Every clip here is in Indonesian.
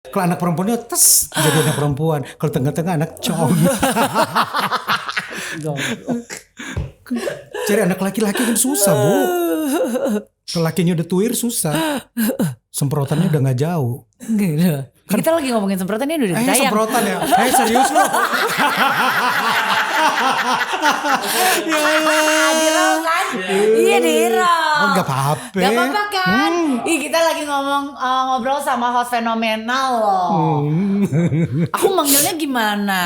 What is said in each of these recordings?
Kalau anak perempuannya tes jadi anak perempuan. Kalau tengah-tengah anak cong. Cari anak laki-laki kan susah, Bu. Kalau lakinya udah tuir susah. Semprotannya udah gak jauh. Gitu. Kita lagi ngomongin semprotan ini udah ditayang. Semprotan ya? Serius loh. Ya Allah. Dirol kan? Iya dirol. Oh gak apa-apa. Gak apa-apa kan? Kita lagi ngobrol sama host fenomenal loh. Aku manggilnya gimana?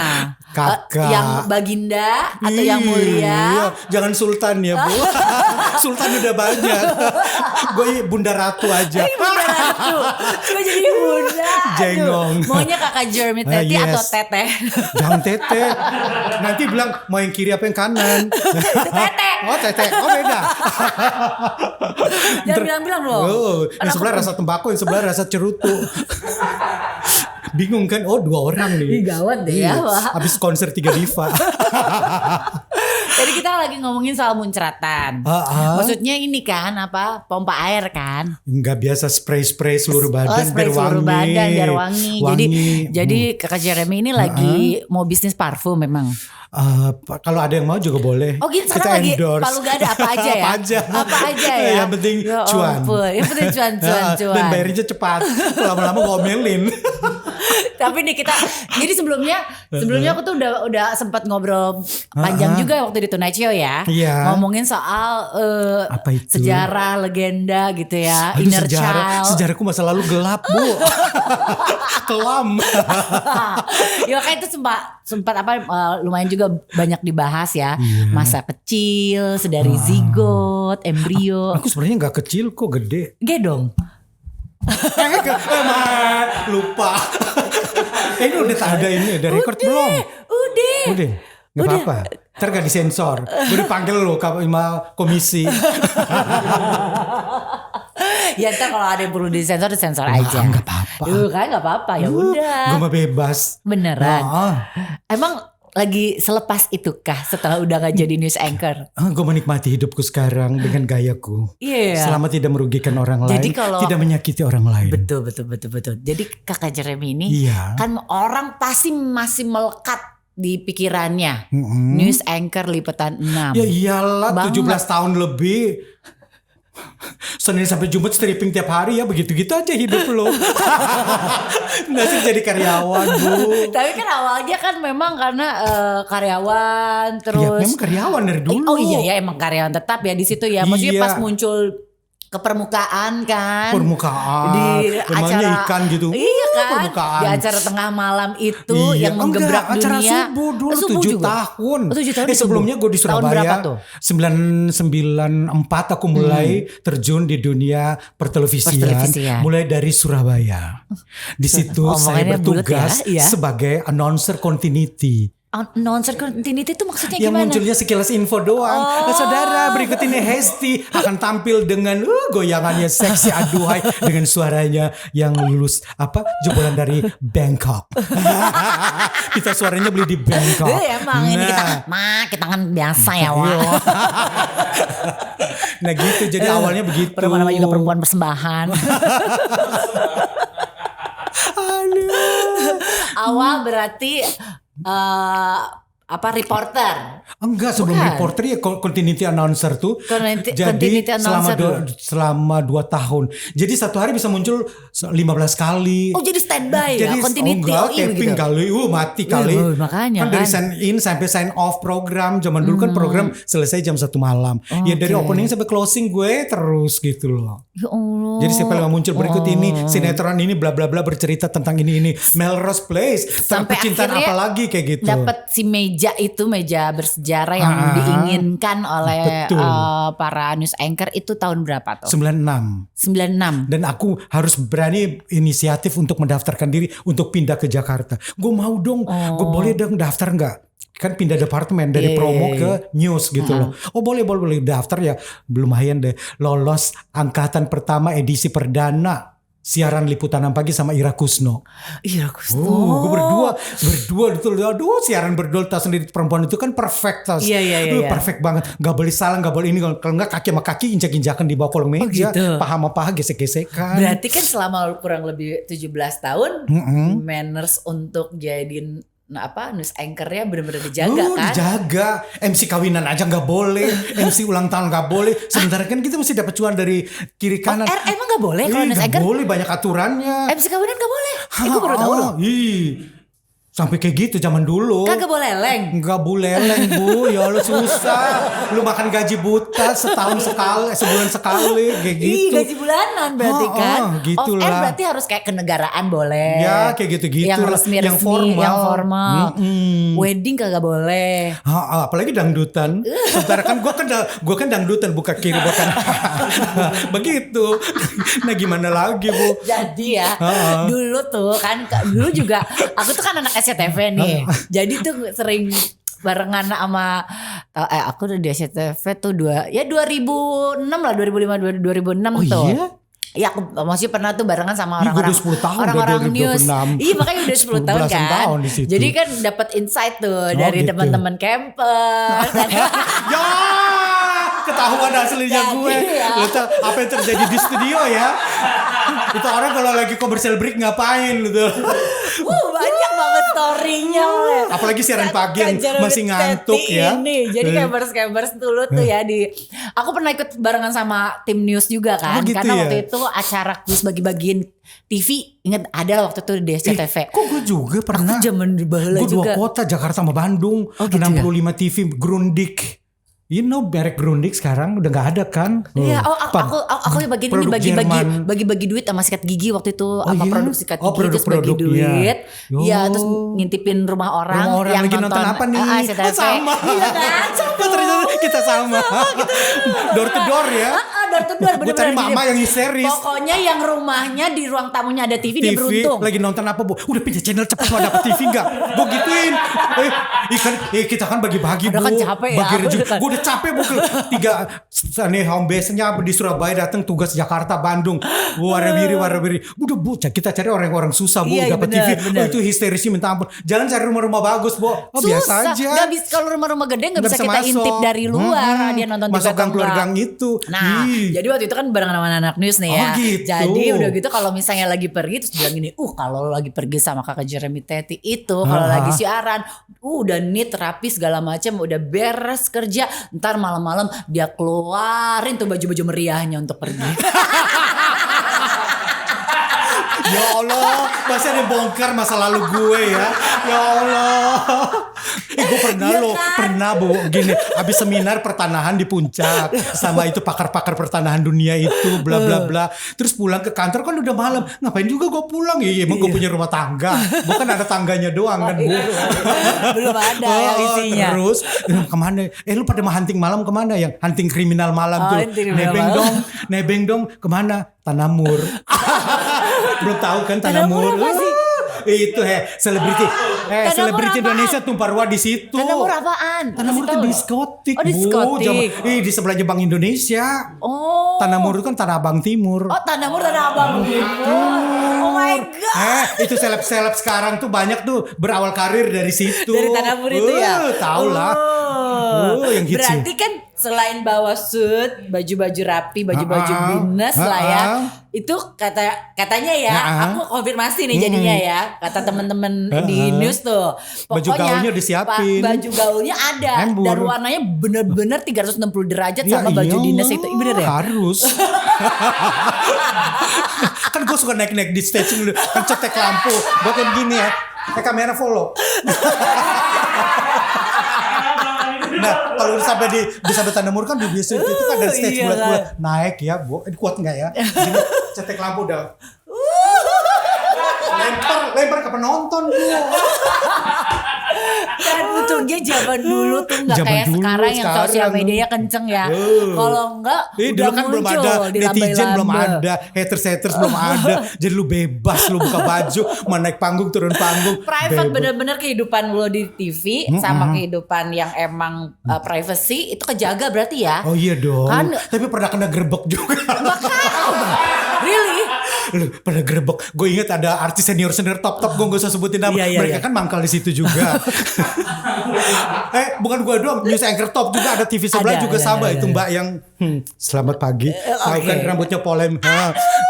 Kakak. Yang Baginda atau yang mulia? Jangan Sultan ya, Bu. Sultan udah banyak. Gue Bunda Ratu aja. Bunda Ratu. Gue jadi Bunda. Jengong. Maunya kakak Jeremy Teti atau Teteh? Jangan Teteh. Nanti bilang mau yang kiri apa yang kanan. Teteh. Oh Teteh. Oh beda. Jangan bilang-bilang dong. Yang sebelah rasa tembakau, yang sebelah rasa cerutu. Bingung kan? Oh 2 orang nih. Gawat deh ya. Habis konser 3 diva. Jadi kita lagi ngomongin soal muncratan. Maksudnya ini kan apa? Pompa air kan? Enggak biasa spray seluruh badan biar wangi. Seluruh badan biar wangi. Jadi kakak Jeremy ini lagi mau bisnis parfum memang. Kalau ada yang mau juga boleh. Oh gitu kita sekarang lagi endorse. palu gada apa aja ya? Apa aja ya? Yang penting cuan. Yang penting cuan. Dan bayarnya cepat. Lama-lama ngomelin. Tapi nih kita jadi sebelumnya aku tuh udah sempat ngobrol panjang juga waktu di Tonight Show ya. Iya. Ngomongin soal sejarah, legenda gitu ya. Aduh, Inner child. Sejarahku masa lalu gelap, Bu. Kelam. Ya kayak itu sempat lumayan juga banyak dibahas ya. Masa kecil, sedari zigot, embrio. Aku sebenarnya nggak kecil kok, gede. Gedong. Lupa. Ini udah tak ada ini, ada record belum? Udah. Gak apa-apa. Ntar gak disensor. Gue dipanggil lo sama komisi. Ya ntar kalau ada yang perlu disensor aja. Gak apa-apa. Kan gak apa-apa ya udah. Gue mah bebas. Beneran. Emang lagi selepas itukah setelah udah gak jadi news anchor? Gue menikmati hidupku sekarang dengan gayaku. Selama tidak merugikan orang lain, tidak menyakiti orang lain. Betul. Jadi kakak Jeremy ini kan orang pasti masih melekat di pikirannya. News anchor liputan 6. Ya iyalah, 17 tahun lebih. Senin sampai Jumat stripping tiap hari ya, begitu-gitu aja hidup lo. Nggak sih jadi karyawan, Bu. Tapi kan awalnya kan memang karena karyawan terus. Ya memang karyawan dari dulu. Oh iya ya emang karyawan tetap ya di situ ya. Maksudnya pas muncul ke permukaan kan. Di acara ikan gitu. Iya kan. Permukaan. Di acara tengah malam itu yang menggebrak dunia. Acara subuh dulu 7 tahun. 7 tahun sebelumnya gue di Surabaya. 94 aku mulai terjun di dunia pertelevisian. Mulai dari Surabaya. Di situ saya bertugas sebagai announcer continuity. Announcer continuity itu maksudnya yang gimana? Yang munculnya sekilas info doang. Saudara, berikut ini Hesti akan tampil dengan goyangannya seksi aduhai dengan suaranya yang lulus jebolan dari Bangkok. Kita suaranya beli di Bangkok. Emang ini kita kan biasa ya, Wak. Nah gitu, jadi awalnya begitu. Perempuan juga perempuan persembahan. Awal berarti reporter? Enggak, sebelum reporter ya continuity announcer tuh. Jadi selama 2 tahun. Jadi satu hari bisa muncul 15 kali. Oh jadi standby ya continuity. Taping kali. Mati kali. Makanya kan dari sign in sampai sign off program. Zaman dulu kan program selesai jam 1 malam. Ya dari opening sampai closing gue terus gitu loh. Ya Allah. Jadi setiap kali muncul berikut ini sinetron ini bla bla bla bercerita tentang ini. Melrose Place. Sampai cintaan apa lagi kayak gitu. Dapat si meja bersejarah yang diinginkan oleh para news anchor itu tahun berapa tuh? 96. Dan aku harus berani inisiatif untuk mendaftarkan diri untuk pindah ke Jakarta. Gue mau dong, gue boleh dong daftar nggak? Kan pindah departemen dari promo ke news gitu loh. Oh boleh daftar ya, lumayan deh. Lolos angkatan pertama edisi perdana. siaran liputan pagi sama Ira Kusno. Ira Kusno. Gue berdua itu, aduh siaran berdua tas sendiri perempuan itu kan perfect tas. Iya. Perfect banget, nggak boleh salah, nggak boleh ini, kalau nggak kaki sama kaki injak-injakan di bawah kolong meja, gitu. paha sama paha gesek-gesekan. Berarti kan selama kurang lebih 17 tahun manners untuk jadiin news anchor-nya benar-benar dijaga kan? Dijaga. MC kawinan aja nggak boleh, MC ulang tahun nggak boleh. Sementara kan kita mesti dapat cuan dari kiri kanan. Emang nggak boleh kalau news Nggak anchor? boleh, banyak aturannya. MC kawinan nggak boleh. Gue baru tahu loh. Sampai kayak gitu zaman dulu. Kagak boleh leng. Enggak boleh leng Bu. Ya lu susah. Lu makan gaji buta setahun sekali, sebulan sekali kayak gitu. Gaji bulanan berarti kan. Gitu Off air lah. berarti harus kayak kenegaraan boleh. Ya kayak gitu-gitu Yang lah. resmi-resmi, yang formal. yang formal. Wedding kagak boleh. Apalagi dangdutan. Sementara kan gue kan dangdutan bukan kiri bukan. Begitu. Nah gimana lagi Bu? Jadi ya dulu tuh kan dulu juga aku tuh kan anak SCTV nih. Jadi tuh sering barengan sama aku udah di SCTV tuh 2006 lah, 2005 2006 tuh. Iya? Iya aku masih pernah tuh barengan sama Ih, orang-orang gua udah 10 tahun, orang-orang udah news. 2026. Iya makanya udah 10 tahun kan. tahun di situ. Jadi kan dapat insight tuh dari gitu. teman-teman campers. Ya, ketahuan aslinya Jadi gue. ya. Lu tahu apa yang terjadi di studio ya? Itu orang kalau lagi commercial break ngapain gitu. Banyak banget story-nya. Apalagi siaran pagi yang masih ngantuk ya. Ini. Jadi campers dulu tuh ya aku pernah ikut barengan sama tim news juga kan. Oh, gitu karena ya? waktu itu acara quiz bagi-bagiin TV. Ingat ada waktu itu di SCTV. Kok gue juga pernah. Aku zaman baheula Gue juga. 2 kota, Jakarta sama Bandung. Oh, gitu 65 TV Grundig. You know merek Grundig sekarang udah gak ada kan? Iya, aku yang bagian ini Produk Jerman. bagi-bagi duit sama sikat gigi waktu itu sama iya? produk sikat gigi terus bagi produk-produk, duit. iya. Iya, terus ngintipin rumah orang yang lagi nonton apa nih? SCTV. Sama. Iya kan? Kok ternyata kita sama. Door to door ya. Door to door Gue cari bener-bener. mama yang histeris. Pokoknya yang rumahnya di ruang tamunya ada TV, dia beruntung. lagi nonton apa Bu? Udah pindah channel cepet mau dapet TV gak? Gue gituin. Kita kan bagi-bagi Udah Bu. kan capek ya, Bagi rezeki. kan. Gue udah capek Bu. 3 nih home base-nya di Surabaya, datang tugas Jakarta, Bandung. Warawiri. Udah Bu, kita cari orang-orang susah Bu Iya, dapat bener, TV. bener. Itu histerisnya minta ampun. Jangan cari rumah-rumah bagus Bu. Biasa aja. Nggak bisa, kalau rumah-rumah gede nggak bisa kita masuk. intip dari luar. Dia nonton masuk TV gang keluar enggak. gang itu. Nah, jadi waktu itu kan barengan sama anak news nih ya. Oh, gitu. Jadi udah gitu kalau misalnya lagi pergi terus bilang gini, kalau lagi pergi sama kakak Jeremy Teti itu kalau lagi siaran, udah neat rapi segala macam, udah beres kerja, ntar malam-malam dia keluarin tuh baju-baju meriahnya untuk pergi. Ya Allah, masih ada yang bongkar masa lalu gue ya. Ya Allah. Gue pernah Iya loh, kan? pernah Bu, gini, habis seminar pertanahan di puncak sama itu pakar-pakar pertanahan dunia itu, bla bla bla. Terus pulang ke kantor kan udah malam. Ngapain juga gue pulang? Ya emang gue punya rumah tangga. Bukan ada tangganya doang kan, Bu. Belum ada yang isinya. Terus kemana? Lu pada mau hunting malam kemana? Yang hunting kriminal malam tuh. hunting kriminal malam. Nebeng dong. Kemana? Tanamur. Belum tahu kan Tanamur? Tanamur apa sih? Itu selebriti. Tanamur Selebriti apaan? Indonesia tumpah ruah di situ. Tanamur apaan? Tanamur itu Kasih tahu. diskotik, Oh, diskotik. Di sebelahnya Bank Indonesia. Oh. Tanamur itu kan Tanah Abang Timur. Oh, Tanamur Tanah Abang. Oh my god. Itu seleb-seleb sekarang tuh banyak tuh berawal karir dari situ. Dari Tanamur itu ya? Tahu lah. Yang hits Berarti kan selain bawa suit, baju-baju rapi, baju-baju dinas lah ya. Itu katanya ya, aku konfirmasi nih jadinya ya. Kata teman-teman di news tuh. Baju gaulnya disiapin. Baju gaulnya ada Embur. dan warnanya bener-bener 360 derajat sama baju iyalah, dinas itu. Bener ya? Harus. Kan gue suka naik-naik di stage dulu, kan cetek lampu, buat yang gini ya. Kamera follow. Nah kalau udah sampai di Tanamur kan di biasa itu kan ada stage Iya bulat-bulat naik ya, Bu. Ini kuat nggak ya? Gini, cetek lampu udah. lempar ke penonton, Bu. Dan untungnya zaman dulu tuh nggak Zaman kayak dulu, sekarang yang sosial sekarang. medianya kenceng ya. Kalau enggak Dulu udah kan belum muncul ada di netizen, belum lambe-lambe. ada haters belum ada. Jadi lu bebas, lu buka baju, mau naik panggung turun panggung. Private Bebas. bener-bener kehidupan lo di TV sama kehidupan yang emang privacy itu kejaga berarti ya. Oh iya dong. Kan- Tapi pernah kena gerbek juga. Really? Lu pada gerebek. Gue inget ada artis senior top gue gak usah sebutin nama. Iya, Mereka iya. kan mangkal di situ juga. Bukan gue doang, news anchor top juga ada TV sebelah juga sama itu Mbak yang selamat pagi. Tahu kan rambutnya polem.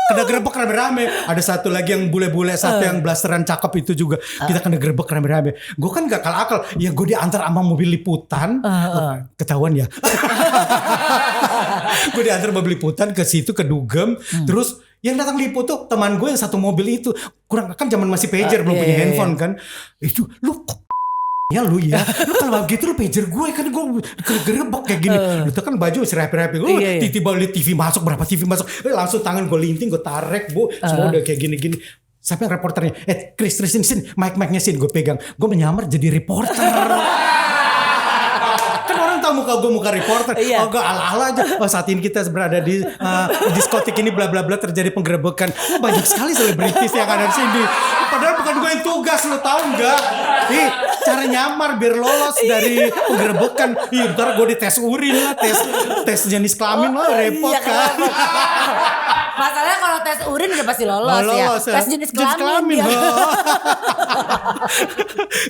Kena gerebek rame-rame. Ada satu lagi yang bule-bule, satu yang blasteran cakep itu juga. Kita kena gerebek rame-rame. Gue kan gak kalah akal. Ya gue diantar sama mobil liputan. Ketahuan ya. Gue diantar mobil liputan ke situ ke Dugem. Terus yang datang liput tuh teman gue yang satu mobil itu. Kurang kan zaman masih pager belum punya handphone kan. Itu lu kok ya lu kalau begitu lu pager gue kan gue gerebek kayak gini. Lu tuh kan baju masih rapi-rapi. Tiba-tiba liat TV masuk berapa TV masuk. Langsung tangan gue linting gue tarik bu. Semua udah kayak gini-gini. Sampai reporternya Chris sini mic-nya sini gue pegang. Gue menyamar jadi reporter. Kan orang tahu muka gue muka reporter. Oh gue ala-ala aja. Saat ini kita berada di diskotik ini bla bla bla terjadi penggerebekan. Banyak sekali selebritis yang ada di sini. Padahal bukan gue yang tugas, lo tahu nggak? Cara nyamar biar lolos dari penggerebekan. Ntar gue dites urin lah, tes jenis kelamin lah, repot kan. Masalahnya kalau tes urin udah pasti lolos ya. Tes jenis kelamin ya.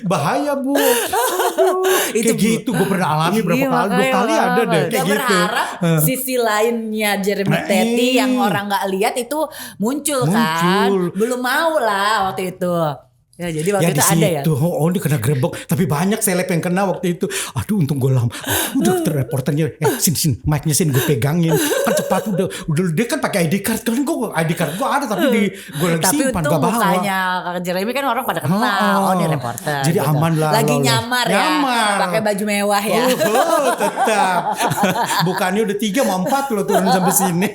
Bahaya bu. Kayak gitu gue pernah alami berapa kali, 2 kali ada deh kayak gitu. Berharap sisi lainnya Jeremy Teti yang orang nggak lihat itu muncul kan. Belum mau lah waktu itu. Ya jadi waktu itu ada ya. Oh dia kena gerebek. Tapi banyak seleb yang kena waktu itu. Aduh untung gue lama. Udah reporternya. Sini mic-nya sini gue pegangin. Kan cepat udah dia kan pakai ID card. Kan gue ID card gue ada tapi gue lagi simpan gak bawa. Tapi untung mukanya Kak Jeremy kan orang pada kenal. Oh dia reporter. Jadi gitu. Aman lah. Lagi nyamar ya. Pakai baju mewah ya. Tetap. Bukannya udah 3 mau 4 lo turun sampai sini.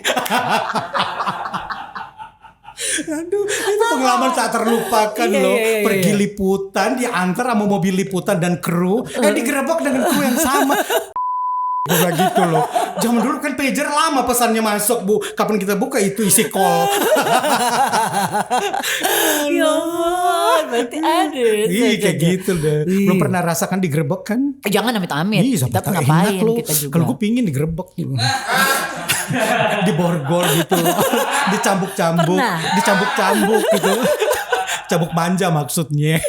Aduh, itu pengalaman tak terlupakan loh. Pergi liputan, diantar sama mobil liputan dan kru, digerebek dengan kru yang sama. Udah gitu loh. Zaman dulu kan pager lama pesannya masuk bu. Kapan kita buka itu isi call. Ya berarti ada. Kayak gitu deh. Belum pernah rasakan digerebek kan? Jangan amit-amit. Kita ngapain kita juga. Kalau gue pingin digerebek gitu. Diborgol gitu. Dicambuk-cambuk gitu. Cambuk manja maksudnya.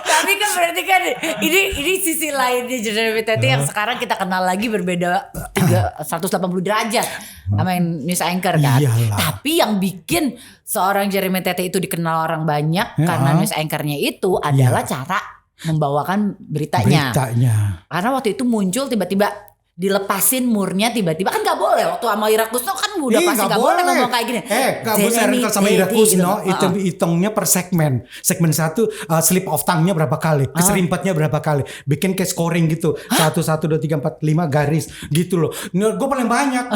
Tapi kan berarti kan ini sisi lainnya Jeremy Teti yang sekarang kita kenal lagi berbeda 180 derajat sama yang news anchor kan. Iyalah. Tapi yang bikin seorang Jeremy Teti itu dikenal orang banyak karena news anchornya itu adalah cara membawakan beritanya. Karena waktu itu muncul tiba-tiba dilepasin murnya tiba-tiba kan gak boleh waktu sama Ira Kusno kan udah pasti gak boleh ngomong kayak gini. Gue sharing sama Ira Kusno hitungnya per segmen 1 slip of tongue-nya berapa kali, keserimpetnya berapa kali, bikin kayak scoring gitu. 1 2 3 4 5 garis gitu loh. Gue paling banyak.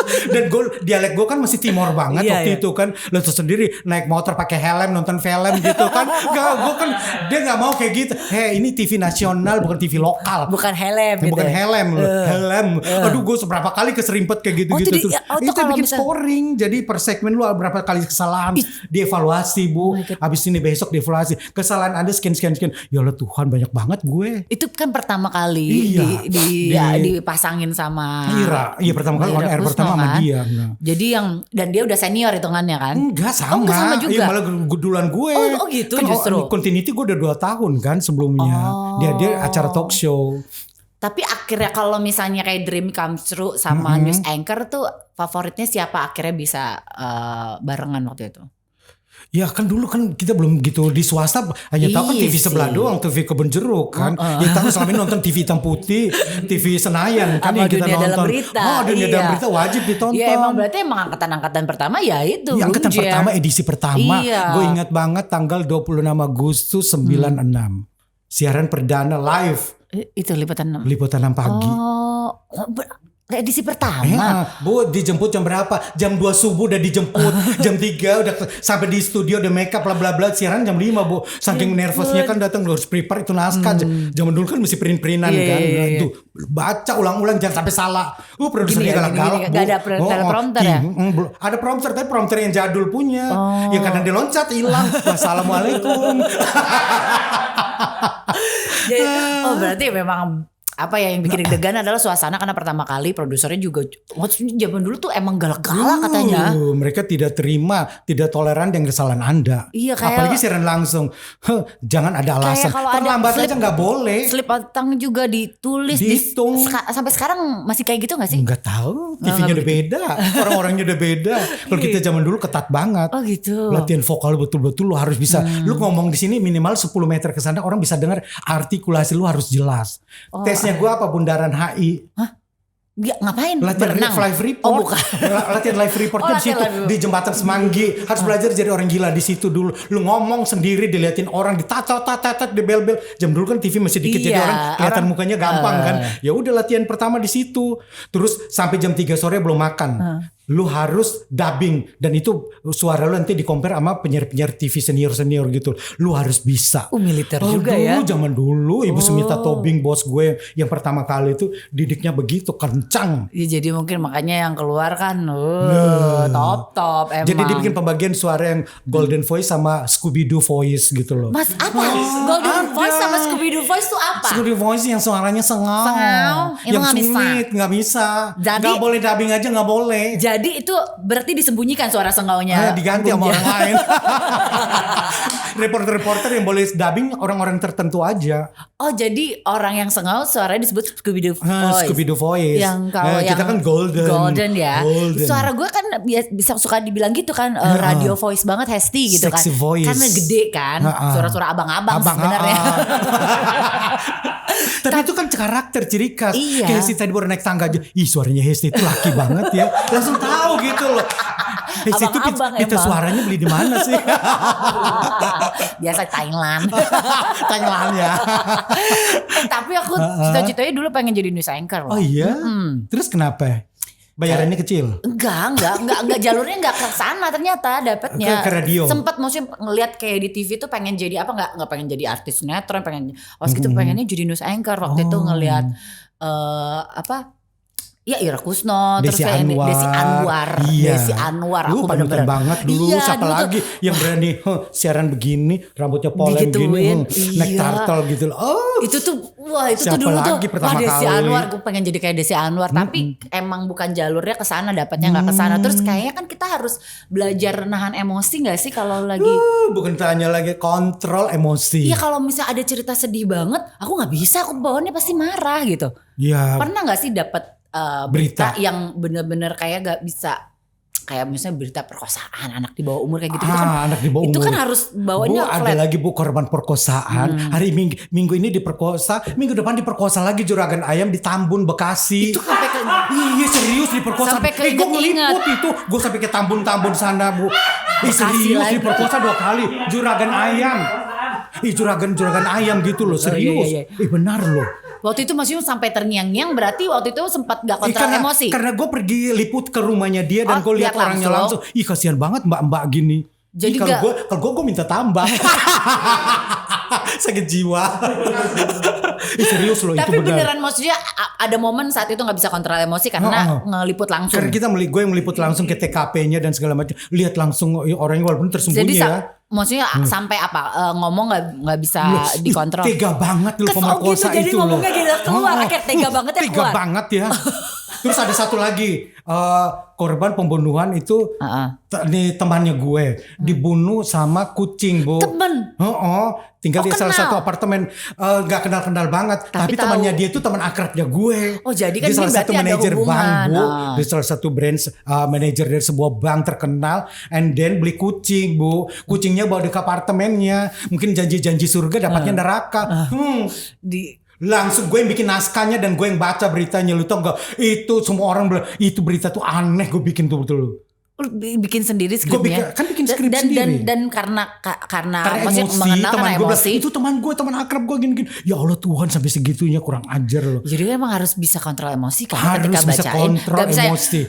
Dan dialek gue kan masih Timor banget waktu itu kan. Lo tuh sendiri naik motor pakai helm nonton film gitu kan. Gue kan dia nggak mau kayak gitu. Ini TV nasional bukan TV lokal. Bukan helm. Bukan helm. Aduh gue seberapa kali keserimpet kayak gitu-gitu. Itu bikin scoring. Jadi per segmen lu berapa kali kesalahan. Dievaluasi bu. Habis ini besok dievaluasi. Kesalahan ada sekian. Ya Allah Tuhan banyak banget gue. Itu kan pertama kali dipasangin sama Ira. Iya pertama kali on air pertama sama dia. Jadi dan dia udah senior hitungannya kan? Enggak sama. Sama juga. Iya malah duluan gue. Oh gitu kan justru. Continuity gue udah 2 tahun kan sebelumnya. Dia acara talk show. Tapi akhirnya kalau misalnya kayak Dream Comes True sama news anchor tuh favoritnya siapa akhirnya bisa barengan waktu itu? Ya kan dulu kan kita belum gitu di swasta hanya tahu kan TV sebelah doang, TV Kebun Jeruk kan. Ya tahu selama ini nonton TV hitam putih, TV Senayan kan yang kita nonton. Dalam berita. Dunia dalam berita wajib ditonton. Ya emang berarti angkatan pertama ya itu. Ya, angkatan pertama edisi pertama. Gue ingat banget tanggal 26 Agustus 96. Siaran perdana live. Itu liputan 6. Liputan 6 pagi. Edisi pertama. Bu dijemput jam berapa? Jam 2 subuh udah dijemput. Jam 3 udah sampai di studio udah make up bla bla bla. Siaran jam 5 bu. Saking nervousnya kan datang harus prepare itu naskah. Zaman dulu kan mesti print-printan kan. Itu baca ulang-ulang jangan sampai salah. Produsernya galak-galak bu. Gak ada teleprompter ya? Ada prompter tapi prompter yang jadul punya. Yang kadang diloncat hilang. Wassalamualaikum. Jadi, berarti memang apa ya yang bikin deg-degan adalah suasana karena pertama kali produsernya juga maksudnya zaman dulu tuh emang galak-galak katanya. Mereka tidak terima, tidak toleran dengan kesalahan Anda. Iya, kayak apalagi siaran langsung. Jangan ada alasan. kalau ada Terlambat aja nggak boleh. Slip utang juga ditulis Dihitung. sampai sekarang masih kayak gitu gak sih? Nggak tahu, TV-nya udah beda, orang-orangnya udah beda. Kalau kita zaman dulu ketat banget. Oh gitu. Latihan vokal betul-betul lu harus bisa. Lu ngomong di sini minimal 10 meter ke sana orang bisa dengar, artikulasi lu harus jelas. Tesnya gua apa bundaran HI? Hah? Ngapain? Latihan Berenang? live report. Oh bukan. Latihan live reportnya di situ di jembatan Semanggi. Harus belajar jadi orang gila di situ dulu. Lu ngomong sendiri diliatin orang ditatat di bel-bel. Jam dulu kan TV masih dikit jadi orang kelihatan mukanya gampang kan. Ya udah latihan pertama di situ. Terus sampai jam 3 sore belum makan. Lu harus dubbing dan itu suara lu nanti di-compare sama penyiar-penyiar TV senior-senior gitu. Lu harus bisa. Militer juga dulu, ya. Zaman dulu Ibu Sumita Tobing bos gue yang pertama kali itu didiknya begitu kencang. Ya, jadi mungkin makanya yang keluar kan top emang. Jadi dibikin pembagian suara yang Golden Voice sama Scooby Doo Voice gitu loh. Mas apa? Golden Voice sama Scooby Doo Voice tuh apa? Scooby Doo Voice yang suaranya sengau. Itu yang nggak bisa. sulit nggak bisa. Jadi- Nggak boleh dubbing aja nggak boleh. Jadi itu berarti disembunyikan suara sengaunya. Diganti sama orang lain. Reporter-reporter yang boleh dubbing orang-orang tertentu aja. Oh jadi orang yang sengau suaranya disebut Scooby Doo Voice. Scooby Doo Voice. Yang kalau kita kan golden. Golden ya. Golden. Suara gue kan bisa suka dibilang gitu kan radio voice banget Hesti gitu Sexy kan. voice. Karena gede kan. Suara-suara abang-abang sebenarnya. Tapi itu kan karakter ciri khas. Iya. Kayak si tadi baru naik tangga aja. Ih suaranya Hesti itu laki banget ya. Langsung tahu gitu loh. Hesti itu Abang-abang pita emang. suaranya beli di mana sih? Biasa Thailand. Thailand ya. Tapi aku cita-citanya dulu pengen jadi news anchor loh. Oh iya? Terus kenapa? Bayarannya kecil? Enggak jalurnya enggak ke sana ternyata dapatnya. Ke radio. Sempat maksudnya ngelihat kayak di TV tuh pengen jadi apa enggak pengen jadi artis sinetron, pengen gitu pengennya jadi news anchor waktu itu ngelihat apa? Ya Ira Kusno, terus Desi kayak Anwar. Desi Anwar. Iya. Desi Anwar aku panutan bener-bener banget dulu. Iya, Siapa dulu tuh lagi yang berani siaran begini, rambutnya polem digituin. gini, naik Iya. turtle gitu loh. Oh, itu tuh wah itu Siapa tuh dulu tuh lagi pertama Desi kali? Anwar, gue pengen jadi kayak Desi Anwar tapi emang bukan jalurnya ke sana, dapatnya nggak ke sana. Terus kayaknya kan kita harus belajar nahan emosi nggak sih kalau lagi bukan tanya lagi kontrol emosi. iya kalau misalnya ada cerita sedih banget aku nggak bisa, aku bawaannya pasti marah gitu. Ya, Pernah nggak sih dapat berita yang bener-bener kayak gak bisa, kayak misalnya berita perkosaan anak di bawah umur kayak gitu, kan anak di bawah itu umur. kan harus bawanya Bu, ada flat. lagi Bu korban perkosaan. Hari minggu ini diperkosa, minggu depan diperkosa lagi Juragan Ayam di Tambun Bekasi. Itu sampai ke Iya serius diperkosa. Sampai gue keinget-inget. ngeliput itu. Gue sampai ke Tambun sana Bu. Bekasi Serius lagi. diperkosa 2 kali. Juragan Ayam. Juragan Ayam gitu loh serius. iya. Benar loh. waktu itu masih sampai terngiang-ngiang, berarti waktu itu sempat gak kontrol emosi. Karena gue pergi liput ke rumahnya dia dan gue lihat lihat orangnya langsung. Ih kasihan banget mbak-mbak gini. Jadi kalau gue minta tambah. Sakit jiwa. Serius loh tapi itu benar. beneran maksudnya ada momen saat itu gak bisa kontrol emosi karena ngeliput langsung. Karena gue yang meliput langsung ke TKP-nya dan segala macam. Lihat langsung orangnya walaupun tersembunyi Jadi ya. maksudnya sampai apa ngomong nggak bisa dikontrol. Tega banget loh pemerkosa gitu, jadi itu loh. ngomongnya gitu keluar, akhirnya tega banget ya Tega keluar. banget ya. Terus ada satu lagi korban pembunuhan itu nih temannya gue dibunuh sama kucing Bu. Temen? Tinggal di salah kenal? satu apartemen nggak kenal banget. Tapi temannya dia itu teman akrabnya gue. Oh, jadi kan dia salah ini satu berarti ada manajer bank hubungan. Bu. Dia salah satu branch manajer dari sebuah bank terkenal. And then beli kucing Bu. Kucingnya bawa ke apartemennya. Mungkin janji-janji surga dapatnya neraka. Langsung gue yang bikin naskahnya dan gue yang baca beritanya. Lu tau gak? Itu semua orang bilang itu berita tuh aneh gue bikin tuh betul. Lu bikin sendiri skripnya. Bikin skrip sendiri. Dan karena maksudnya emosi, mengenal teman karena gue emosi. bilang, itu teman gue, teman akrab gue gini-gini. Ya Allah Tuhan sampai segitunya kurang ajar loh. Jadi emang harus bisa kontrol emosi kan Harus ketika bisa bacain. kontrol Gak bisa emosi.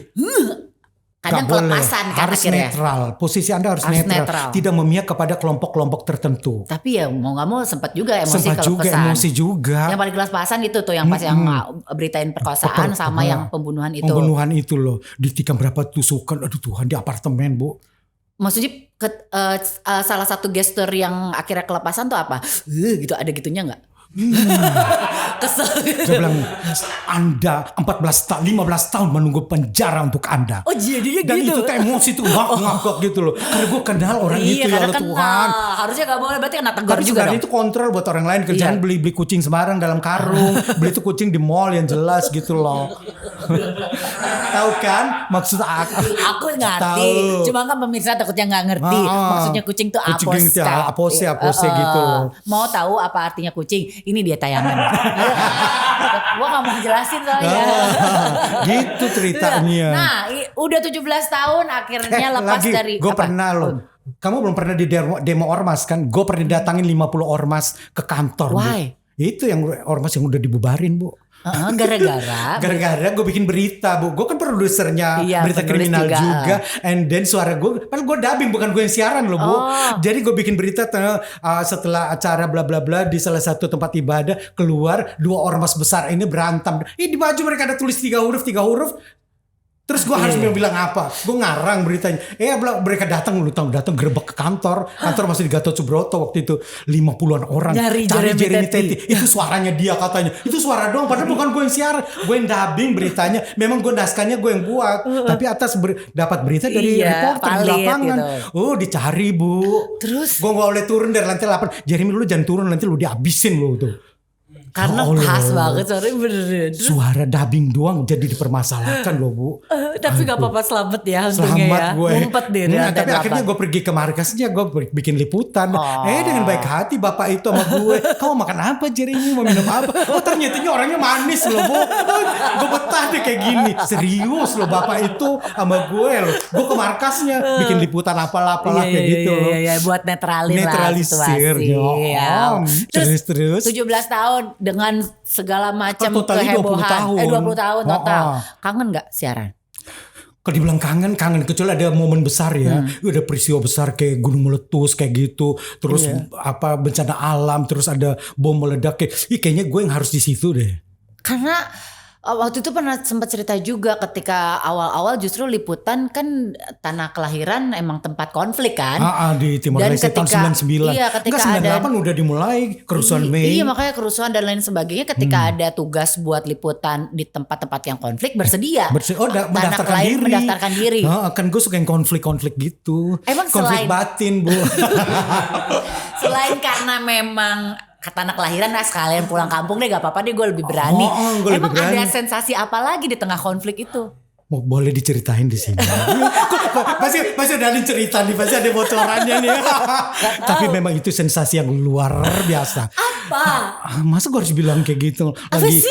kadang Gak boleh. kelepasan kan Harus akhirnya. netral. Posisi Anda harus netral. Tidak memihak kepada kelompok-kelompok tertentu. Tapi ya mau gak mau sempat juga emosi Sempat juga kelepasan. emosi juga. Yang paling kelepasan itu tuh yang pas yang beritain perkosaan sama yang pembunuhan itu. Pembunuhan itu loh. Ditikam berapa tusukan. Aduh Tuhan di apartemen Bu. Maksudnya salah satu gestur yang akhirnya kelepasan tuh apa? Gitu ada gitunya nggak? kesel. Dia bilang, Anda 15 tahun menunggu penjara untuk Anda. Oh jadinya Dan gitu. itu tuh emosi tuh ngakak gitu loh. Karena gue kenal orang itu ya karena Allah Tuhan. Harusnya gak boleh, berarti kena tegur Tapi juga sebenarnya dong. itu kontrol buat orang lain. Kerjaan beli kucing sembarang dalam karung. Beli itu kucing di mall yang jelas gitu loh. Tahu kan maksud aku? Aku ngerti. Tahu. Cuma kan pemirsa takutnya gak ngerti. Maksudnya kucing tuh apos. Apose gitu loh. Mau tahu apa artinya kucing? Ini dia tayangan. Gua gak mau jelasin soalnya. Gitu ceritanya. Nah, udah 17 tahun akhirnya lepas lagi, dari gue apa? pernah loh. Kamu belum pernah di demo ormas kan? Gue pernah datangin 50 ormas ke kantor. Why? Bu. Itu yang ormas yang udah dibubarin Bu. Gara-gara gue bikin berita Bu. Gue kan produsernya berita kriminal juga. And then suara gue, padahal gue dubbing bukan gue yang siaran loh Bu. Jadi gue bikin berita setelah acara bla bla bla di salah satu tempat ibadah, keluar 2 ormas besar ini berantem. Di baju mereka ada tulis 3 huruf. Terus gue harus bilang apa? Gue ngarang beritanya. Mereka datang gerebek ke kantor masih di Gatot Subroto waktu itu 50-an orang cari Jeremy Teti. Itu suaranya dia katanya. Itu suara doang padahal bukan gue yang siaran. Gue yang dubbing beritanya. Memang gue naskahnya gue yang buat. Tapi atas dapat berita dari reporter di lapangan. Gitu. Dicari Bu. Terus gue gak boleh turun dari lantai 8. Jeremy lu jangan turun nanti lu dihabisin lu tuh. Karena khas banget suaranya bener. Suara dubbing doang jadi dipermasalahkan loh Bu. Tapi gak apa-apa selamat ya untungnya ya. Gue. Ngumpet deh. Tapi akhirnya gue pergi ke markasnya, gue bikin liputan. Dengan baik hati bapak itu sama gue. Kamu makan apa Jeremy? Mau minum apa? Ternyata orangnya manis loh Bu. Gue betah deh kayak gini. Serius loh bapak itu sama gue loh. Gue ke markasnya bikin liputan apalah kayak gitu loh. Iya, buat netralisir. Terus 17 tahun dengan segala macam kehebohan. 20 tahun total. Kangen gak siaran? Kalau dibilang kangen kecuali ada momen besar ya. Ada peristiwa besar kayak gunung meletus kayak gitu. Terus bencana alam, terus ada bom meledak kayaknya gue yang harus di situ deh. Karena waktu itu pernah sempat cerita juga ketika awal-awal justru liputan kan tanah kelahiran emang tempat konflik kan. Di Timor Leste tahun 99. Iya, ketika 98 udah dimulai kerusuhan Mei. Iya makanya kerusuhan dan lain sebagainya ketika ada tugas buat liputan di tempat-tempat yang konflik bersedia. Mendaftarkan diri. Kan gue suka yang konflik-konflik gitu. Emang konflik batin Bu. Selain karena memang tanah kelahiran sekalian pulang kampung deh gak apa-apa deh gue lebih berani. Emang ada sensasi apa lagi di tengah konflik itu? Boleh diceritain di sini. Pasti ada cerita nih, pasti ada bocorannya nih. Tapi memang itu sensasi yang luar biasa. Apa? Masa gue harus bilang kayak gitu? Apa sih?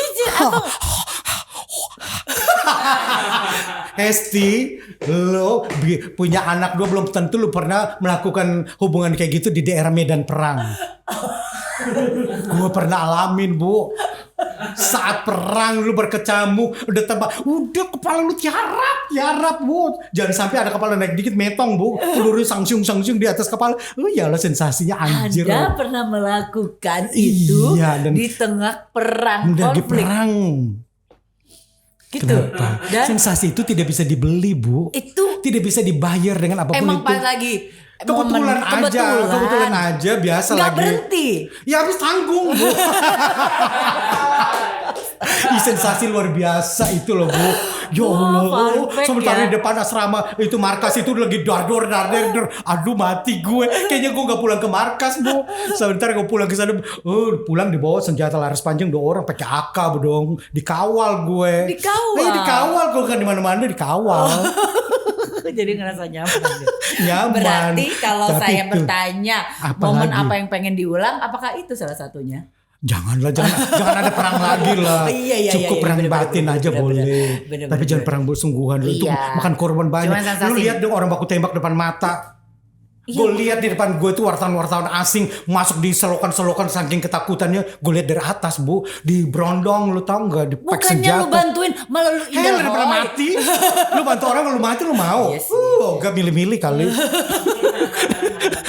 Hesti, lo punya anak 2 belum tentu lo pernah melakukan hubungan kayak gitu di daerah medan perang. Gue pernah alamin Bu. Saat perang lu berkecamuk, udah kepala lu tiarap Bu. Jangan sampai ada kepala naik dikit metong Bu. Peluru sangsung di atas kepala. Iyalah sensasinya anjir. Anda pernah melakukan itu di tengah perang konflik. Perang. Gitu. Kenapa? Sensasi itu tidak bisa dibeli Bu. Itu tidak bisa dibayar dengan apapun emang itu. Pas lagi Kebetulan aja biasa nggak lagi. Berhenti. Ya habis tanggung Bu. Sensasi luar biasa itu loh Bu. Ya Allah. Sementara di depan asrama itu markas itu lagi dar. Aduh mati gue. Kayaknya gue gak pulang ke markas Bu. Sebentar gue pulang ke sana. Pulang dibawa senjata laras panjang 2 orang pakai AK dong. Dikawal gue. Dikawal gue kan di mana-mana dikawal. Jadi ngerasa nyaman. Berarti kalau saya bertanya momen apa yang pengen diulang, apakah itu salah satunya? Jangan ada perang lagi lah. Cukup perang batin aja boleh. Tapi jangan perang sungguhan itu makan korban banyak. Lu lihat dong orang baku tembak depan mata. Gue lihat di depan gue itu wartawan asing masuk di selokan saking ketakutannya. Gue lihat dari atas Bu, di brondong, lu tau nggak? Di pack senjata. Bukannya lu bantuin, malah lu daripada mati. Lu bantu orang lu mati lu mau? Gak milih-milih kali.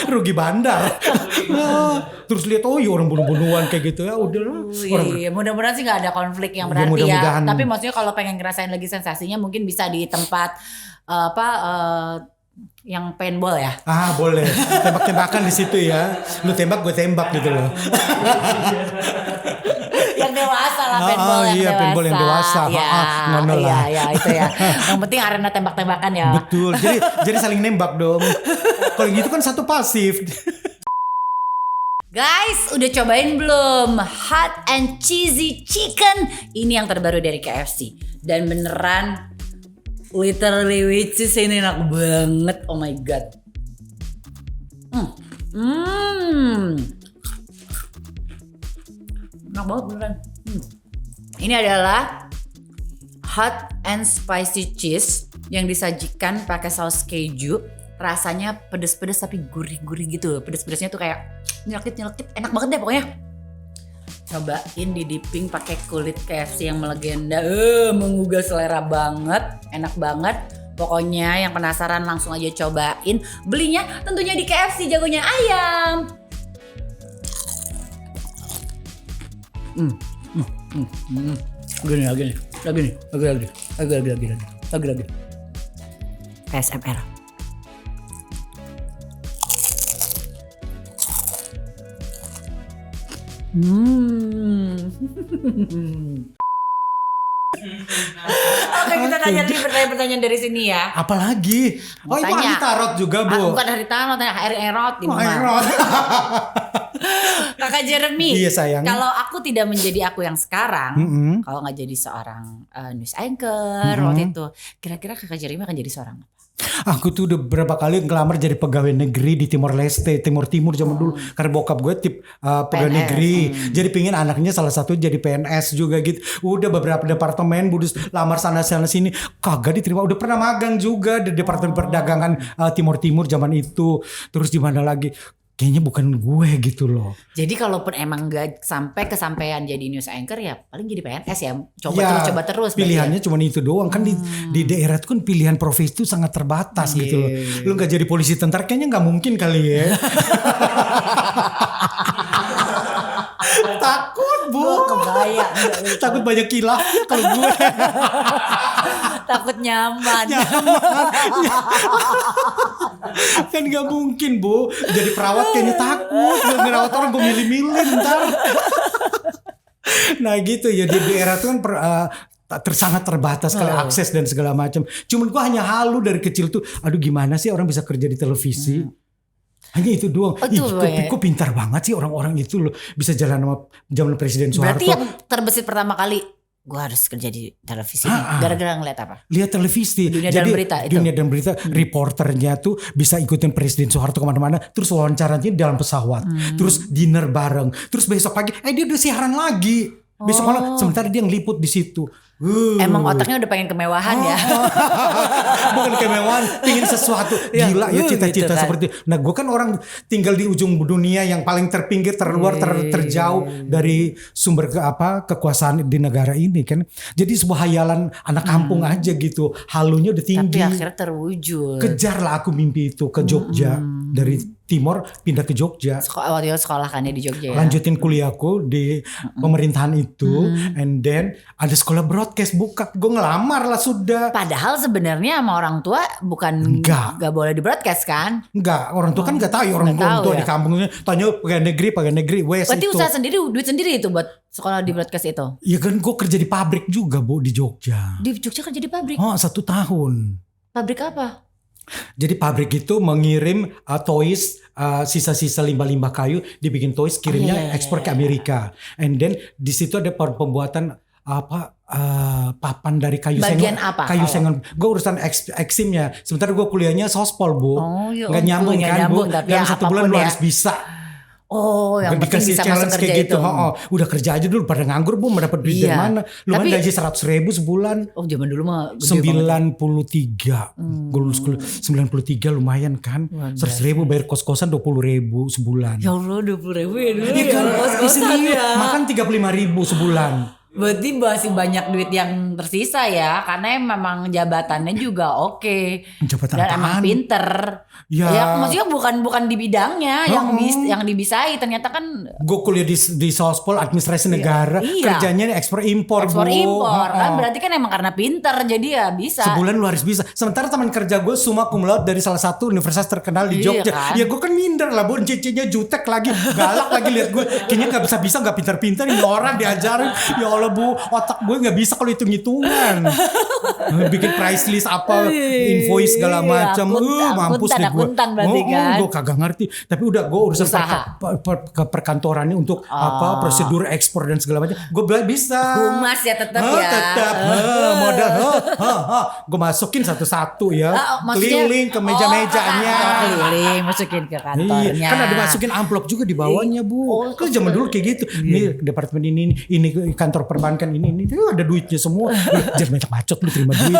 Rugi bandar. Terus lihat orang bunuh-bunuhan kayak gitu ya udahlah. Iya, mudah-mudahan sih nggak ada konflik yang berarti ya. Tapi maksudnya kalau pengen ngerasain lagi sensasinya mungkin bisa di tempat yang paintball ya. Boleh. Tembak-tembakan di situ ya. Lu tembak gue tembak gitu loh. Yang dewasa lah, paintball yang iya, dewasa. paintball yang dewasa. Ya, ngono lah. iya itu ya. Yang penting arena tembak-tembakan ya. Betul. Jadi saling nembak dong. Kalau gitu kan satu pasif. Guys, udah cobain belum hot and cheesy chicken? Ini yang terbaru dari KFC. Dan beneran literally which is ini enak banget. Oh my god. Enak banget beneran. Ini adalah hot and spicy cheese yang disajikan pakai saus keju. Rasanya pedes-pedes tapi gurih-gurih gitu. Pedes-pedesnya tuh kayak nyelekit-nyelekit, enak banget deh pokoknya. Cobain di dipping pakai kulit KFC yang melegenda. Menggugah selera banget, enak banget. Pokoknya yang penasaran langsung aja cobain. Belinya tentunya di KFC Jagonya Ayam. Lagi. ASMR. Oke, kita tanya lagi pertanyaan dari sini ya. Apalagi? Oh, itu hari tarot juga, Bu. Bukan hari tarot, hari erot di mana? Erot. Kakak Jeremy. Iya, sayang. Kalau aku tidak menjadi aku yang sekarang, kalau nggak jadi seorang news anchor waktu itu, kira-kira Kakak Jeremy akan jadi seorang apa? Aku tuh udah berapa kali ngelamar jadi pegawai negeri di Timor Leste, Timur zaman dulu. Karena bokap gue pegawai PNS, negeri. Jadi pingin anaknya salah satu jadi PNS juga gitu. Udah beberapa departemen budus lamar sana sini. Kagak diterima. Udah pernah magang juga di Departemen Perdagangan Timur zaman itu. Terus di mana lagi? Kayaknya bukan gue gitu loh. Jadi kalaupun emang gak sampai kesampaian jadi news anchor ya paling jadi PNS ya. Coba terus. Pilihannya cuma itu doang. Kan di daerah itu kan pilihan profesi itu sangat terbatas gitu loh. Lu gak jadi polisi tentara kayaknya gak mungkin kali ya. Takut, Bu. Kebayang. Takut banyak kilafnya kalau gue. Takut nyaman. Kan gak mungkin, Bu. Jadi perawat kayaknya takut. Gue ngerawat orang gue milih-milih ntar. Nah gitu ya. Di daerah itu kan sangat terbatas kali akses dan segala macam. Cuman gue hanya halu dari kecil tuh. Aduh gimana sih orang bisa kerja di televisi. Hanya itu doang. Kok pintar banget sih orang-orang itu loh. Bisa jalan sama zaman Presiden Soeharto. Berarti yang terbesit pertama kali gue harus kerja di televisi. Gara-gara ngeliat apa? Lihat televisi. Dunia dan berita itu. Dunia dan berita. Reporternya tuh bisa ikutin Presiden Soeharto kemana-mana. Terus wawancaranya dalam pesawat. Terus dinner bareng. Terus besok pagi dia udah siaran lagi. Besok malam sementara dia ngeliput di situ. Emang otaknya udah pengen kemewahan ya. Bukan kemewahan, pengen sesuatu. Gila ya cita-cita gitu kan. Seperti. Nah gue kan orang tinggal di ujung dunia yang paling terpinggir, terluar, terjauh dari sumber kekuasaan di negara ini kan. Jadi sebuah hayalan anak kampung aja gitu. Halunya udah tinggi. Tapi akhirnya terwujud. Kejarlah aku mimpi itu ke Jogja. Dari Timor pindah ke Jogja. Waktu itu sekolah kan ya di Jogja ya. Lanjutin kuliahku di pemerintahan itu. And then ada sekolah broadcast buka. Gue ngelamar lah sudah. Padahal sebenarnya sama orang tua bukan gak boleh di broadcast kan? Enggak, orang tua kan gak tahu orang tua ya? Di kampungnya. Tanya pegawai negeri wes. Berarti itu. usaha sendiri, duit sendiri itu buat sekolah di broadcast itu? Iya kan gue kerja di pabrik juga Bu di Jogja. Di Jogja kerja di pabrik? 1 tahun. Pabrik apa? Jadi pabrik itu mengirim toys, sisa-sisa limbah-limbah kayu dibikin toys, kirimnya ekspor ke Amerika. And then di situ ada pembuatan papan dari kayu bagian sengon. Apa? Kayu sengon. Gue urusan eksimnya. Sementara gue kuliahnya sospol Bu. Nggak nyambung kan Bu. Dalam 1 bulan lu harus bisa. Yang penting bisa masuk kerja gitu. itu. Udah kerja aja dulu pada nganggur Bu, mau dapat duit dari mana? Lumayan gaji 100.000 sebulan. Zaman dulu mah 93. Gue lulus 93 lumayan kan. 100.000 bayar kos-kosan 20.000 sebulan. Ya Allah 20.000 ya dulu. Iya kan? Makan 35.000 sebulan. Berarti masih banyak duit yang tersisa ya, karena memang jabatannya juga oke. Jabatan Dan emang apaan? pinter. Ya. Ya maksudnya bukan di bidangnya yang dibisai, ternyata kan Gue kuliah di Sospol administrasi negara, Iya. kerjanya ekspor impor, ekspor Bu. impor kan, Heeh. berarti kan emang karena pinter jadi ya bisa. Sebulan lu harus bisa. Sementara teman kerja gue summa cum laude dari salah satu universitas terkenal di Iya Jogja. kan? Ya gue kan minder lah, Bu. Cicinya jutek lagi, galak lagi lihat gue. Kayaknya nggak bisa nggak pintar-pintar ini orang diajarin. Ya Allah Bu, otak gue nggak bisa kalau hitung-hitungan. Bikin price list apa, invoice segala macam. Mampus deh gue. Akuntan berarti kan. Gue kagak ngerti. Tapi udah gue urusan Usaha. ke perkantorannya untuk apa prosedur ekspor dan segala macam. Gue bisa. Humas ya tetap ya. Tetap modal. Gue masukin satu-satu ya. Maksudnya- Keliling ke meja-mejanya. Keliling masukin ke kantornya. Iya, kan ada masukin amplop juga di bawahnya Bu. Kan zaman dulu kayak gitu. Ini departemen ini kantor perbankan ini ada duitnya semua. Jangan banyak bacot lu terima duit.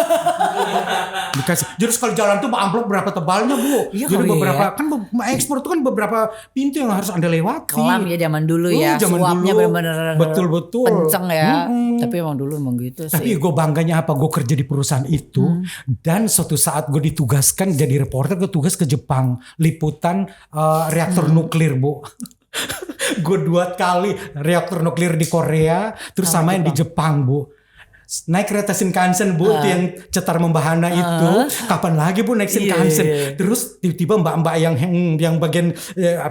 Dikasih. Jadi sekali jalan tuh amplop berapa tebalnya Bu. Iya Jadi kali beberapa ya. kan ekspor tuh kan beberapa pintu yang harus Anda lewati. Kelam ya zaman dulu ya. Zaman Suapnya dulu. benar-benar Betul-betul. kenceng ya. Tapi emang dulu emang gitu Tapi sih. gue bangganya apa? Gue kerja di perusahaan itu dan suatu saat gue ditugaskan jadi reporter, gue tugas ke Jepang liputan reaktor nuklir Bu. Gue 2 kali reaktor nuklir di Korea, terus sama yang di Jepang Bu. Naik kereta Shinkansen Bu, itu yang cetar membahana itu. Kapan lagi Bu naik Shinkansen? Iya. Terus tiba-tiba mbak-mbak yang bagian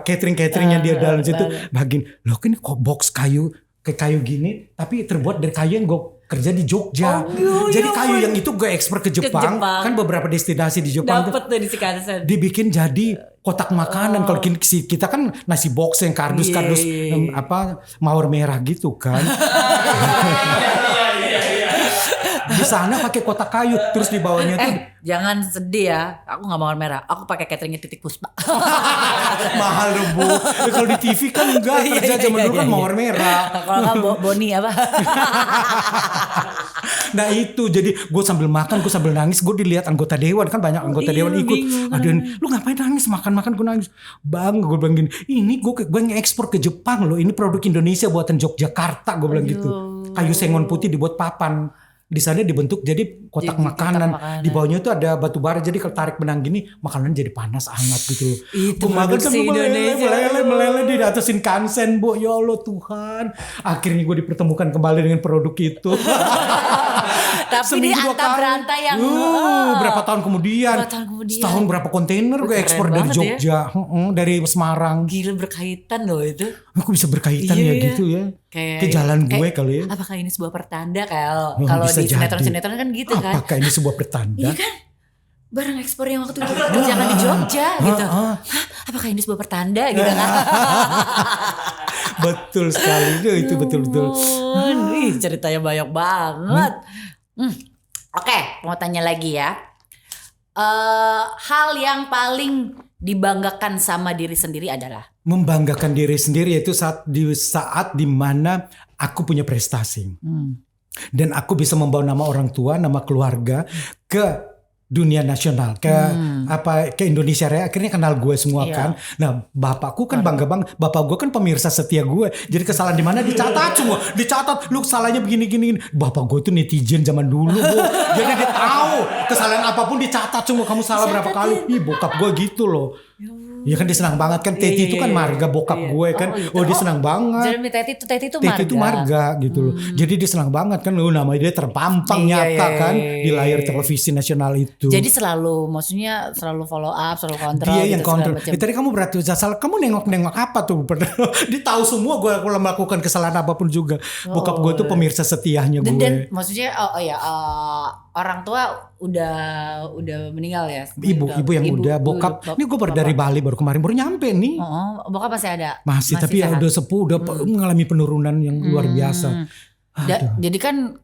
catering-cateringnya dia dalam situ bagian, loh kan kok box kayu kayak kayu gini, tapi terbuat dari kayu yang gue kerja di Jogja. Jadi kayu yang itu gue ekspor ke Jepang. Jepang. Kan beberapa destinasi di Jepang tuh Dapet tuh di Shinkansen. dibikin jadi kotak makanan. Kalau kita kan nasi box yang kardus-kardus apa mawar merah gitu kan. Di sana pakai kotak kayu, terus di bawahnya tuh Jangan sedih ya. Aku gak mawar merah. Aku pakai cateringnya Titik Puspa. mahal dong Bu. Ya, kalau di TV kan enggak, kerja zaman dulu kan mawar merah. Kalau nggak Boni apa? Nah itu jadi gue sambil makan, gue sambil nangis, gue dilihat anggota dewan kan banyak anggota iya, dewan ikut. bingung. Ada lu ngapain nangis makan gue nangis. Bang gue bilang gini, ini gue ngekspor ke Jepang loh, ini produk Indonesia buatan Yogyakarta gue bilang gitu. Kayu sengon putih dibuat papan. Di sana dibentuk jadi kotak Jadi makanan. kotak makanan. Di bawahnya itu ada batu bara, jadi kalau tarik benang gini makanan jadi panas hangat gitu loh. Itu Gua makan produksi sambil Indonesia. meleleh di atas Shinkansen Bu. Ya Allah Tuhan. Akhirnya gue dipertemukan kembali dengan produk itu. Tapi di Seminggu 2 antah kali. berantah yang Berapa tahun kemudian? Berapa tahun kemudian? Setahun berapa kontainer gue Keren ekspor dari banget ya. Jogja, dari Semarang. gila berkaitan loh itu. Aku bisa berkaitan Iya, ya iya. gitu ya. Kayak Ke jalan gue kayak, kali ya. Apakah ini sebuah pertanda kalau Oh, kalau bisa di jadi. sinetron-sinetron kan gitu kan? Apakah ini sebuah pertanda? Iya kan? Barang ekspor yang waktu itu dikerjakan di Jogja gitu. Hah, apakah ini sebuah pertanda gitu kan? Betul sekali itu betul-betul. Ih, ceritanya banyak banget. Oke, mau tanya lagi ya. Hal yang paling dibanggakan sama diri sendiri adalah Membanggakan diri sendiri yaitu saat dimana aku punya prestasi. Dan aku bisa membawa nama orang tua, nama keluarga ke dunia nasional, ke Indonesia Raya, akhirnya kenal gue semua Iya. kan. Nah bapakku kan bangga banget, bapak gue kan pemirsa setia gue, jadi kesalahan di mana dicatat semua, dicatat, lu salahnya begini. Bapak gue tuh netizen zaman dulu Bu, jadi dia tahu kesalahan apapun dicatat semua, kamu salah berapa kali, ih bokap gue gitu loh. Iya kan dia senang banget kan, Teti itu kan marga bokap gue kan, gitu. oh dia senang banget. Jeremy Teti itu Teti itu marga gitu loh. Jadi dia senang banget kan, namanya dia terpampang nyata kan di layar televisi nasional itu. Jadi maksudnya selalu follow up, selalu kontrol. Dia gitu, yang kontrol. segala macam. Tadi kamu berarti salah, kamu nengok apa tuh? Dia tahu semua gue kalau melakukan kesalahan apapun juga. Bokap gue tuh pemirsa setianya gue. Dan maksudnya orang tua udah meninggal ya. Ibu yang udah, bokap. Ini gue baru dari Bali baru kemarin baru nyampe nih. Oh, bokap masih ada. Masih tapi ya sehat. udah sepuh, udah mengalami penurunan yang luar biasa. Jadi kan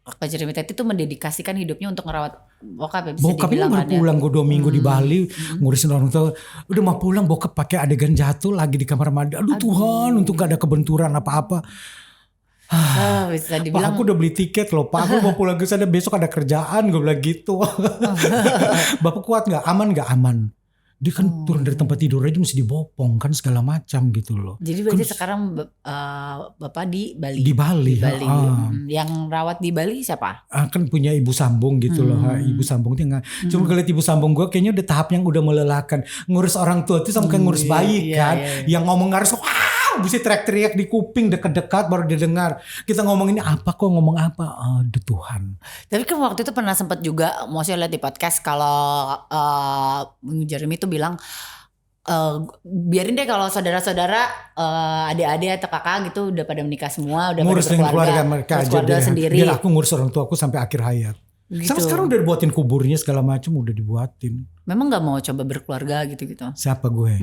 Kak Jeremy Teti tuh mendedikasikan hidupnya untuk ngerawat bokap ya, bisa Bokap ini dibilang baru kan ya. pulang gue 2 minggu di Bali ngurusin orang tua. Udah mau pulang bokap pakai adegan jatuh lagi di kamar mandi. Aduh Tuhan, untuk gak ada kebenturan apa-apa. Bisa Pak dibilang aku udah beli tiket loh Pak, aku mau pulang ke sana besok ada kerjaan, gue bilang gitu. Bapak kuat gak? Aman gak? Aman. Dia kan turun dari tempat tidur aja mesti dibopong kan segala macam gitu loh. Jadi berarti sekarang Bapak di Bali. Di Bali. Yang rawat di Bali siapa? Kan punya ibu sambung gitu loh. Ibu sambung dia nggak. Cuma kalau lihat ibu sambung gue kayaknya udah tahap yang udah melelahkan. Ngurus orang tua itu sama kayak ngurus bayi kan. Yang ngomong harus bisa teriak-teriak di kuping dekat-dekat baru dia dengar. Kita ngomong ini apa kok ngomong apa? Aduh Tuhan. Tapi kan waktu itu pernah sempat juga mau saya lihat di podcast kalau Jeremy itu bilang biarin deh kalau saudara-saudara adik-adik atau kakak gitu udah pada menikah semua, udah ngurus dengan keluarga mereka aja sendiri. Biar aku ngurus orang tua aku sampai akhir hayat. Gitu. Sampai sekarang udah dibuatin kuburnya segala macam udah dibuatin. Memang nggak mau coba berkeluarga gitu-gitu? Siapa gue?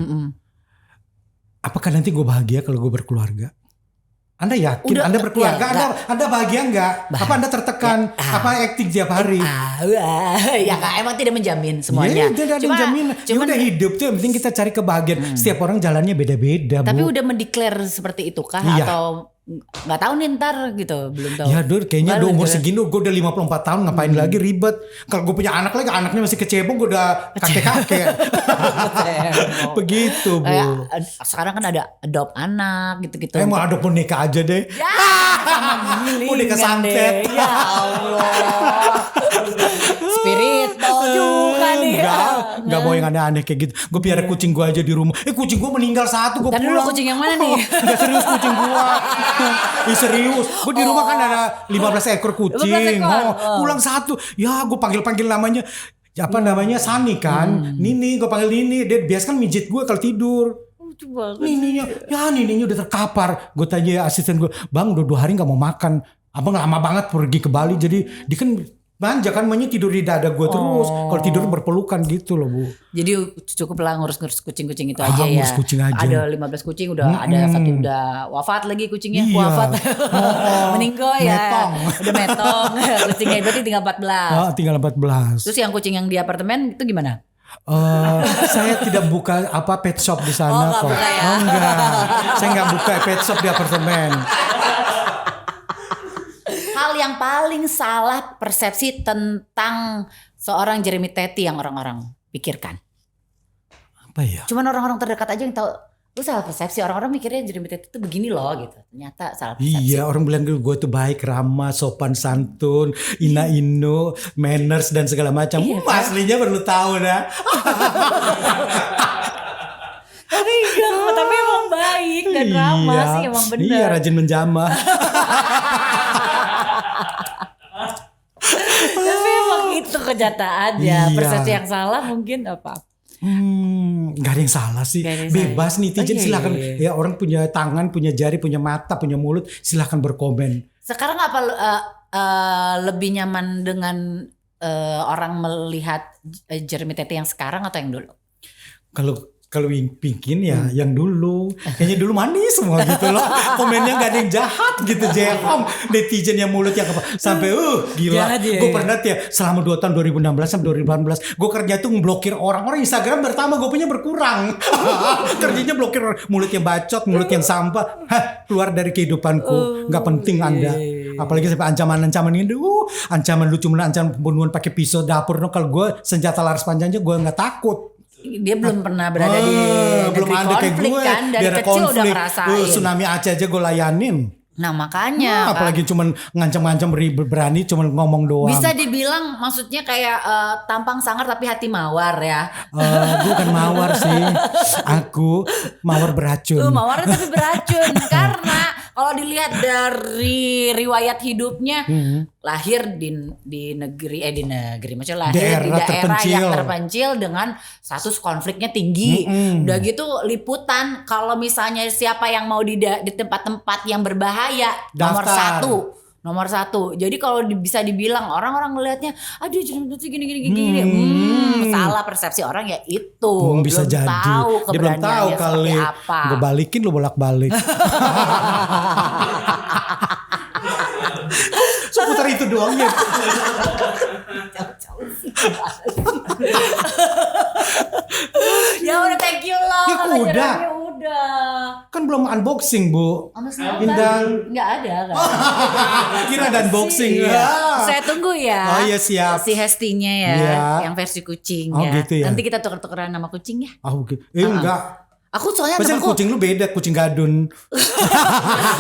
Apakah nanti gue bahagia kalau gue berkeluarga? Anda yakin Anda berkeluarga? Anda bahagia nggak? Apa Anda tertekan? Apa aktif tiap hari? Ya Kak, emang tidak menjamin semuanya. Tidak ada menjamin. Udah hidup tuh yang penting kita cari kebahagiaan. Setiap orang jalannya beda-beda. Tapi udah mendeklar seperti itu kah? Atau nggak tahu nih ntar gitu, belum tahu. Ya Dur, kayaknya udah umur segini gue udah 54 tahun ngapain lagi ribet. Kalau gue punya anak lagi, anaknya masih kecebong, gue udah kakek-kakek. Begitu Bu. Sekarang kan ada adopt anak gitu-gitu. Mau adopt boneka aja deh. Ya, boneka santet. Ya Allah. Spirito juga nih. Enggak mau yang aneh-aneh kayak gitu. Gue piara kucing gue aja di rumah. Kucing gue meninggal satu, gue pulang. Dulu kucing yang mana nih? Enggak serius kucing gue. Serius. Gue di rumah kan ada 15 ekor kucing. Pulang satu. Ya gue panggil-panggil namanya. Apa namanya Sani kan. Nini, gue panggil Nini. Dia biasa kan mijit gue kalau tidur. Nininya udah terkapar. Gue tanya asisten gue, bang udah 2 hari gak mau makan. Abang lama banget pergi ke Bali. Jadi dia kan manja kan, maunya tidur di dada gue terus. Kalau tidur berpelukan gitu loh Bu. Jadi cukup lah ngurus kucing-kucing itu aja ya. Ngurus kucing aja. Ada 15 kucing udah ada satu udah wafat lagi kucingnya. Iya. Wafat. Meninggoy ya. Metong. Udah metong. Kucingnya berarti tinggal 14. Tinggal 14. Terus yang kucing yang di apartemen itu gimana? Saya tidak buka pet shop di sana kok. Buka ya? Enggak. Saya enggak buka pet shop di apartemen. Hal yang paling salah persepsi tentang seorang Jeremy Teti yang orang-orang pikirkan. Apa ya? Cuman orang-orang terdekat aja yang tahu. Lu salah persepsi, orang-orang mikirnya Jeremy Teti itu begini loh gitu. Ternyata salah persepsi. Iya, orang bilang gue tuh baik, ramah, sopan santun, ina-ino, manners dan segala macam. Iya, aslinya perlu tahu dah. tapi emang baik dan ramah sih, emang bener. Iya, rajin menjamah. Tapi emang itu kenyataannya. Persepsi yang salah mungkin apa? Gak ada yang salah sih. Bebas netizen silakan. Ya orang punya tangan, punya jari, punya mata, punya mulut, silakan berkomen. Sekarang apa lebih nyaman dengan orang melihat Jeremy Teti yang sekarang atau yang dulu? Kalau bikin ya yang dulu. Kayaknya dulu manis semua gitu loh. Komennya gak ada yang jahat gitu. Jehom netizen yang mulutnya sampai gila. Gue pernah ya selama 2 tahun 2016 sampai 2018 gue kerja tuh ngeblokir orang Instagram pertama gue punya berkurang. Kerjanya blokir orang. Mulutnya bacot, mulut yang sampah. Keluar dari kehidupanku. Gak penting Anda. Apalagi sampai ancaman-ancaman ini. Ancaman lucu, ancaman pembunuhan pakai pisau dapur. Kalau gue senjata laras panjangnya gue gak takut. Dia belum pernah berada di negeri konflik kan, dari kecil udah ngerasain. Tsunami Aceh aja gue layanin. Nah makanya apalagi cuman ngancam-ngancam berani cuman ngomong doang. Bisa dibilang maksudnya kayak tampang sangar tapi hati mawar ya. Bukan mawar sih. Aku mawar beracun. Mawar tapi beracun. Karena kalau dilihat dari riwayat hidupnya, lahir di negeri maksudnya lahir di daerah yang terpencil dengan status konfliknya tinggi. Udah gitu liputan kalau misalnya siapa yang mau di tempat-tempat yang berbahaya, nomor satu. Jadi kalau bisa dibilang orang-orang ngelihatnya, aduh gini. Salah persepsi orang ya itu. Bisa belum jadi. Tahu Dia belum tahu kali. Apa. Gue balikin lo bolak-balik. Seputar itu doang ya. Ya udah thank you loh. Ya udah. Udah. Kan belum unboxing. unboxing Bu. Sama siapa? Indang. Nggak ada kan? Kira dan boxing Iya. ya. Saya tunggu ya. Oh iya siap. Si Hestinya ya, Iya. yang versi kucing Oh, ya. gitu ya. Nanti kita tuker-tukeran nama kucing ya. Oh gitu. Enggak. Aku soalnya Pasti anak aku, kucing lu beda, kucing gadun.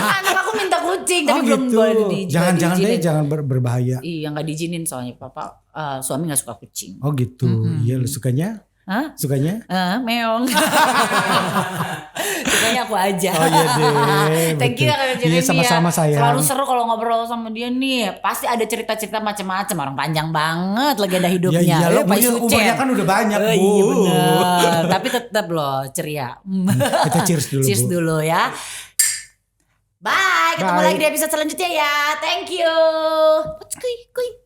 anak aku minta kucing tapi Oh belum gitu. boleh Jangan-jangan deh, diizinin. jangan berbahaya. Iya nggak diizinin soalnya papa suami nggak suka kucing. Oh gitu. Iya lu sukanya? Hah? Sukanya? Meong. Sukanya aku aja. Oh iya deh. Thank you ya Kak Jeremy Iya sama-sama ya. sayang. Selalu seru kalau ngobrol sama dia nih. Pasti ada cerita-cerita macam-macam. Orang panjang banget legenda hidupnya. Ya iya, Pak umurnya kan udah banyak Bu. Iya benar. Tapi tetap loh ceria. Kita cheers dulu Cheers Bu. dulu ya. Bye. Ketemu Bye. lagi di episode selanjutnya ya. Thank you. Kuy, kuy.